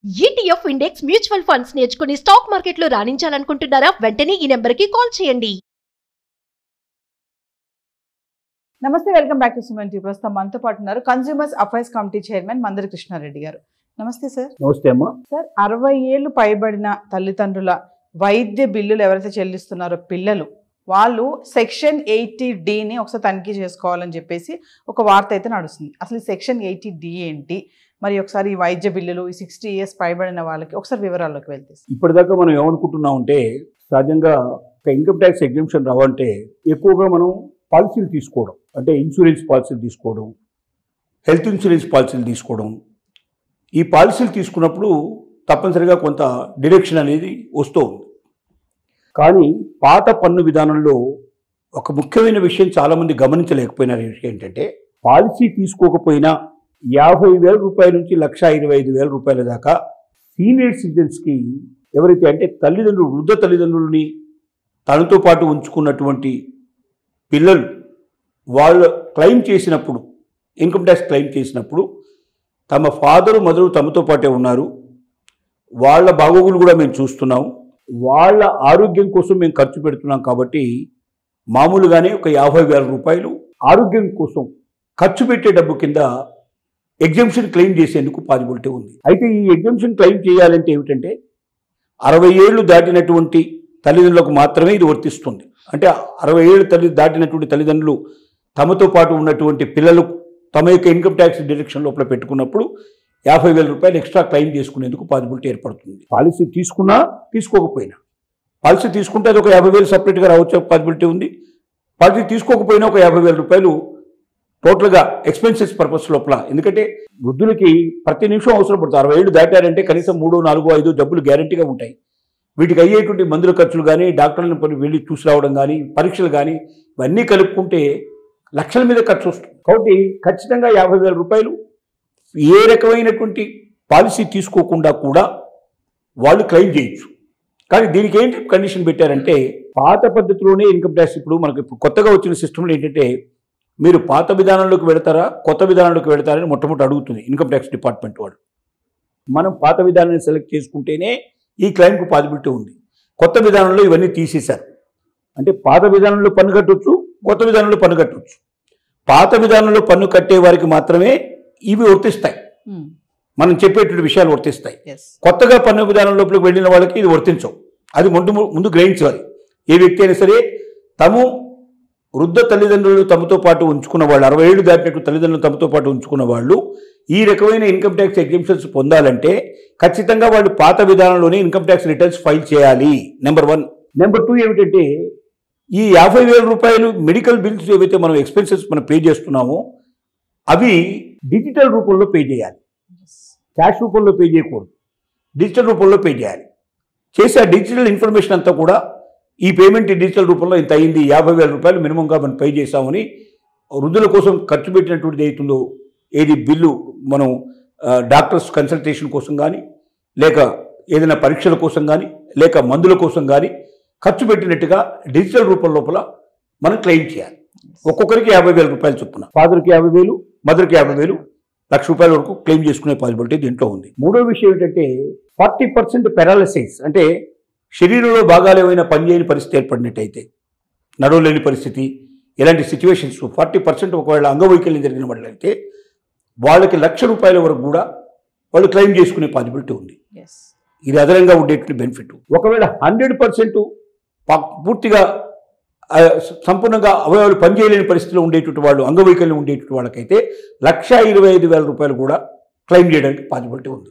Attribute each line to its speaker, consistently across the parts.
Speaker 1: ETF index mutual funds నేర్చుకుని stock మార్కెట్లో రాణించాలనుకుంటున్నారా? వెంటనే ఈ నెంబర్కి కాల్ చేయండి.
Speaker 2: నమస్తే, welcome back to Suman TV. ప్రస్తుతం మనతో పాటు ఉన్నారు consumers affairs committee chairman Mandari Krishna Reddy గారు. నమస్తే సార్.
Speaker 3: నమస్తే అమ్మా.
Speaker 2: సార్, 60 ఏళ్ళు పైబడిన తల్లిదండ్రుల వైద్య బిల్లులు ఎవరైతే చెల్లిస్తున్నారో పిల్లలు, వాళ్ళు సెక్షన్ 80Dని ఒకసారి తనిఖీ చేసుకోవాలని చెప్పేసి ఒక వార్త అయితే నడుస్తుంది. అసలు ఈ సెక్షన్ 80D ఏంటి, మరి ఒకసారి ఈ వైద్య బిల్లులు ఈ 60 years పైబడిన వాళ్ళకి ఒకసారి వివరాల్లోకి వెళ్తే.
Speaker 3: ఇప్పటిదాకా మనం ఏమనుకుంటున్నాం అంటే, సహజంగా ఒక ఇన్కమ్ ట్యాక్స్ ఎగ్జంప్షన్ రావాలంటే ఎక్కువగా మనం పాలసీలు తీసుకోవడం, అంటే ఇన్సూరెన్స్ పాలసీలు తీసుకోవడం, హెల్త్ ఇన్సూరెన్స్ పాలసీలు తీసుకోవడం. ఈ పాలసీలు తీసుకున్నప్పుడు తప్పనిసరిగా కొంత డిడక్షన్ అనేది వస్తూ ఉంది. కానీ పాత పన్ను విధానంలో ఒక ముఖ్యమైన విషయం చాలామంది గమనించలేకపోయిన విషయం ఏంటంటే, పాలసీ తీసుకోకపోయినా 50,000 రూపాయల నుంచి 1,25,000 రూపాయల దాకా సీనియర్ సిటిజన్స్కి, ఎవరైతే అంటే తల్లిదండ్రులు, వృద్ధ తల్లిదండ్రులని తనతో పాటు ఉంచుకున్నటువంటి పిల్లలు, వాళ్ళు క్లెయిమ్ చేసినప్పుడు, ఇన్కమ్ ట్యాక్స్ క్లెయిమ్ చేసినప్పుడు తమ ఫాదరు మదరు తమతో పాటే ఉన్నారు, వాళ్ళ బాగోగులు కూడా మేము చూస్తున్నాం, వాళ్ళ ఆరోగ్యం కోసం మేము ఖర్చు పెడుతున్నాం కాబట్టి మామూలుగానే ఒక 50,000 రూపాయలు ఆరోగ్యం కోసం ఖర్చు పెట్టే డబ్బు కింద ఎగ్జంప్షన్ క్లెయిమ్ చేసేందుకు పాసిబిలిటీ ఉంది. అయితే ఈ ఎగ్జంప్షన్ క్లెయిమ్ చేయాలంటే ఏమిటంటే 60 ఏళ్ళు దాటినటువంటి తల్లిదండ్రులకు మాత్రమే ఇది వర్తిస్తుంది. అంటే 60 ఏళ్ళు దాటినటువంటి తల్లిదండ్రులు తమతో పాటు ఉన్నటువంటి పిల్లలు తమ యొక్క ఇన్కమ్ ట్యాక్స్ డిడక్షన్ లోపల పెట్టుకున్నప్పుడు 50,000 రూపాయలు ఎక్స్ట్రా క్లెయిమ్ చేసుకునేందుకు పాసిబిలిటీ ఏర్పడుతుంది. పాలసీ తీసుకున్నా తీసుకోకపోయినా, పాలసీ తీసుకుంటే అది ఒక 50,000 సపరేట్గా రావచ్చే పాసిబిలిటీ ఉంది. పాలసీ తీసుకోకపోయినా ఒక 50,000 రూపాయలు టోటల్గా ఎక్స్పెన్సెస్ పర్పస్ లోపల. ఎందుకంటే వృద్ధులకి ప్రతి నిమిషం అవసరం పడుతుంది. 60 ఏళ్ళు దాటారంటే కనీసం 3, 4, 5 జబ్బులు గ్యారంటీగా ఉంటాయి. వీటికి అయ్యేటువంటి మందుల ఖర్చులు కానీ, డాక్టర్లను వెళ్ళి చూసి రావడం కానీ, పరీక్షలు కానీ, ఇవన్నీ కలుపుకుంటే లక్షల మీద ఖర్చు వస్తుంది. కాబట్టి ఖచ్చితంగా 50,000 రూపాయలు ఏ రకమైనటువంటి పాలసీ తీసుకోకుండా కూడా వాళ్ళు క్లెయిమ్ చేయొచ్చు. కానీ దీనికి ఏంటి కండిషన్ పెట్టారంటే, పాత పద్ధతిలోనే ఇన్కమ్ ట్యాక్స్, ఇప్పుడు మనకు కొత్తగా వచ్చిన సిస్టంలో ఏంటంటే, మీరు పాత విధానంలోకి వెళతారా కొత్త విధానంలోకి వెళతారని మొట్టమొదటి అడుగుతుంది ఇన్కమ్ ట్యాక్స్ డిపార్ట్మెంట్ వాడు. మనం పాత విధానాన్ని సెలెక్ట్ చేసుకుంటేనే ఈ క్లెయిమ్కు పాసిబిలిటీ ఉంది. కొత్త విధానంలో ఇవన్నీ తీసేశారు. అంటే పాత విధానంలో పన్ను కట్టవచ్చు, కొత్త విధానంలో పన్ను కట్టవచ్చు. పాత విధానంలో పన్ను కట్టే వారికి మాత్రమే ఇవి వర్తిస్తాయి, మనం చెప్పేటువంటి విషయాలు వర్తిస్తాయి. కొత్తగా పన్ను విధానం లోపలికి వెళ్ళిన వాళ్ళకి ఇది వర్తించవు. అది ముందు గ్రహించాలి. ఏ వ్యక్తి అయినా సరే తాము వృద్ధ తల్లిదండ్రులు తమతో పాటు ఉంచుకున్న వాళ్ళు, 60 ఏళ్ళు దాటినట్టు తల్లిదండ్రులు తమతో పాటు ఉంచుకున్న వాళ్ళు ఈ రకమైన ఇన్కమ్ ట్యాక్స్ ఎగ్జంప్షన్స్ పొందాలంటే ఖచ్చితంగా వాళ్ళు పాత విధానంలోనే ఇన్కమ్ ట్యాక్స్ రిటర్న్స్ ఫైల్ చేయాలి. నెంబర్ 1. నెంబర్ 2 ఏమిటంటే, ఈ 50,000 రూపాయలు మెడికల్ బిల్స్ ఏవైతే మనం ఎక్స్పెన్సెస్ మనం పే చేస్తున్నామో అవి డిజిటల్ రూపంలో పే చేయాలి. క్యాష్ రూపంలో పే చేయకూడదు, డిజిటల్ రూపంలో పే చేయాలి. చేసి ఆ డిజిటల్ ఇన్ఫర్మేషన్ అంతా కూడా ఈ పేమెంట్ డిజిటల్ రూపంలో ఇంత అయింది, 50,000 రూపాయలు మినిమంగా మనం పే చేసామని వృద్ధుల కోసం ఖర్చు పెట్టినటువంటిది అవుతుందో ఏది బిల్లు, మనం డాక్టర్స్ కన్సల్టేషన్ కోసం కానీ, లేక ఏదైనా పరీక్షల కోసం కానీ, లేక మందుల కోసం కానీ ఖర్చు పెట్టినట్టుగా డిజిటల్ రూపం లోపల మనం క్లెయిమ్ చేయాలి. ఒక్కొక్కరికి 50,000 రూపాయలు చొప్పున, ఫాదర్కి 50,000, మదర్కి 50,000, ₹1,00,000 వరకు క్లెయిమ్ చేసుకునే పాసిబిలిటీ దీంట్లో ఉంది. మూడో విషయం ఏంటంటే, 40% పెరాలసిస్, అంటే శరీరంలో భాగాలు ఏమైనా పనిచేయని పరిస్థితి ఏర్పడినట్టయితే, నడవలేని పరిస్థితి, ఇలాంటి సిచ్యువేషన్స్ 40% ఒకవేళ అంగవైకల్యం జరిగిన వాళ్ళైతే వాళ్ళకి ₹1,00,000 వరకు కూడా వాళ్ళు క్లెయిమ్ చేసుకునే పాసిబిలిటీ ఉంది. ఇది అదనంగా ఉండేటువంటి బెనిఫిట్. ఒకవేళ 100% పూర్తిగా సంపూర్ణంగా అవయవాలు పనిచేయలేని పరిస్థితిలో ఉండేటువంటి వాళ్ళు, అంగవైకల్యం ఉండేటువంటి వాళ్ళకైతే ₹1,25,000 రూపాయలు కూడా క్లెయిమ్ చేయడానికి పాసిబిలిటీ ఉంది.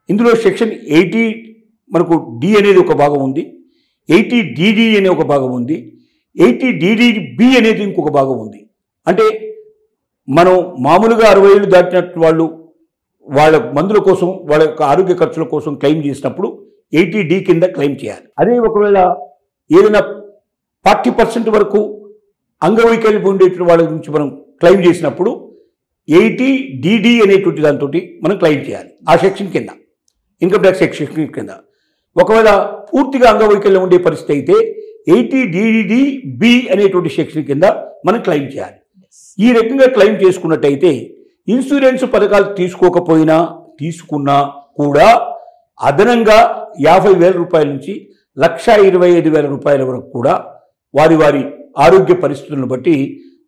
Speaker 3: ఇందులో సెక్షన్ 80 మనకు డి అనేది ఒక భాగం ఉంది, 80DD అనే ఒక భాగం ఉంది, 80DDB అనేది ఇంకొక భాగం ఉంది. అంటే మనం మామూలుగా 60 ఏళ్ళు దాటినట్టు వాళ్ళు వాళ్ళ మందుల కోసం, వాళ్ళ యొక్క ఆరోగ్య ఖర్చుల కోసం క్లెయిమ్ చేసినప్పుడు 80D కింద క్లెయిమ్ చేయాలి. అదే ఒకవేళ ఏదైనా 40% వరకు అంగవైకల్యం ఉండేటువంటి వాళ్ళ నుంచి మనం క్లెయిమ్ చేసినప్పుడు 80DD అనేటువంటి దాంతో మనం క్లెయిమ్ చేయాలి. ఆ సెక్షన్ కింద, ఇన్కమ్ ట్యాక్స్ సెక్షన్ కింద. ఒకవేళ పూర్తిగా అంగవైకల్యం ఉండే పరిస్థితి అయితే 80DDB అనేటువంటి సెక్షన్ కింద మనం క్లెయిమ్ చేయాలి. ఈ రకంగా క్లెయిమ్ చేసుకున్నట్టయితే ఇన్సూరెన్స్ పథకాలు తీసుకోకపోయినా, తీసుకున్నా కూడా అదనంగా 50,000 రూపాయల నుంచి 1,25,000 రూపాయల వరకు కూడా వారి వారి ఆరోగ్య పరిస్థితులను బట్టి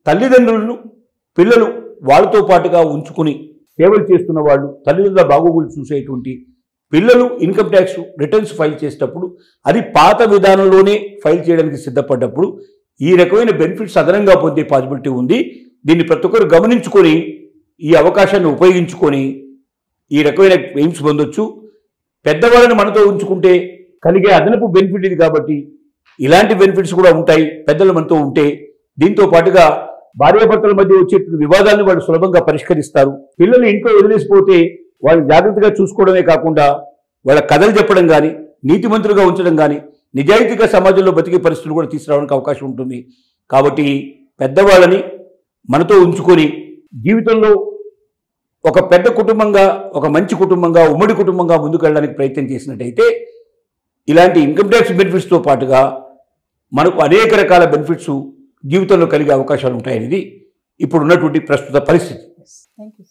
Speaker 3: తల్లిదండ్రులను పిల్లలు వాళ్ళతో పాటుగా ఉంచుకుని సేవలు చేస్తున్న వాళ్ళు, తల్లిదండ్రుల బాగోగులు చూసేటువంటి పిల్లలు ఇన్కమ్ ట్యాక్స్ రిటర్న్స్ ఫైల్ చేసేటప్పుడు అది పాత విధానంలోనే ఫైల్ చేయడానికి సిద్ధపడ్డప్పుడు ఈ రకమైన బెనిఫిట్స్ అదనంగా పొందే పాసిబిలిటీ ఉంది. దీన్ని ప్రతి ఒక్కరు గమనించుకొని ఈ అవకాశాన్ని ఉపయోగించుకొని ఈ రకమైన ఎయిమ్స్ పొందొచ్చు. పెద్దవాళ్ళని మనతో ఉంచుకుంటే కలిగే అదనపు బెనిఫిట్ ఇది కాబట్టి ఇలాంటి బెనిఫిట్స్ కూడా ఉంటాయి పెద్దలు మనతో ఉంటే. దీంతో పాటుగా భార్యాభర్తల మధ్య వచ్చే వివాదాలను వాళ్ళు సులభంగా పరిష్కరిస్తారు. పిల్లలు ఇంట్లో వదిలేసిపోతే వాళ్ళని జాగ్రత్తగా చూసుకోవడమే కాకుండా వాళ్ళ కథలు చెప్పడం కానీ, నీతిమంతులుగా ఉంచడం కానీ, నిజాయితీగా సమాజంలో బతికే పరిస్థితులు కూడా తీసుకురావడానికి అవకాశం ఉంటుంది. కాబట్టి పెద్దవాళ్ళని మనతో ఉంచుకొని జీవితంలో ఒక పెద్ద కుటుంబంగా, ఒక మంచి కుటుంబంగా, ఉమ్మడి కుటుంబంగా ముందుకు వెళ్ళడానికి ప్రయత్నం చేసినట్టయితే ఇలాంటి ఇన్కమ్ ట్యాక్స్ బెనిఫిట్స్తో పాటుగా మనకు అనేక రకాల బెనిఫిట్స్ జీవితంలో కలిగే అవకాశాలు ఉంటాయనేది ఇప్పుడు ఉన్నటువంటి ప్రస్తుత పరిస్థితి.
Speaker 2: Thank you.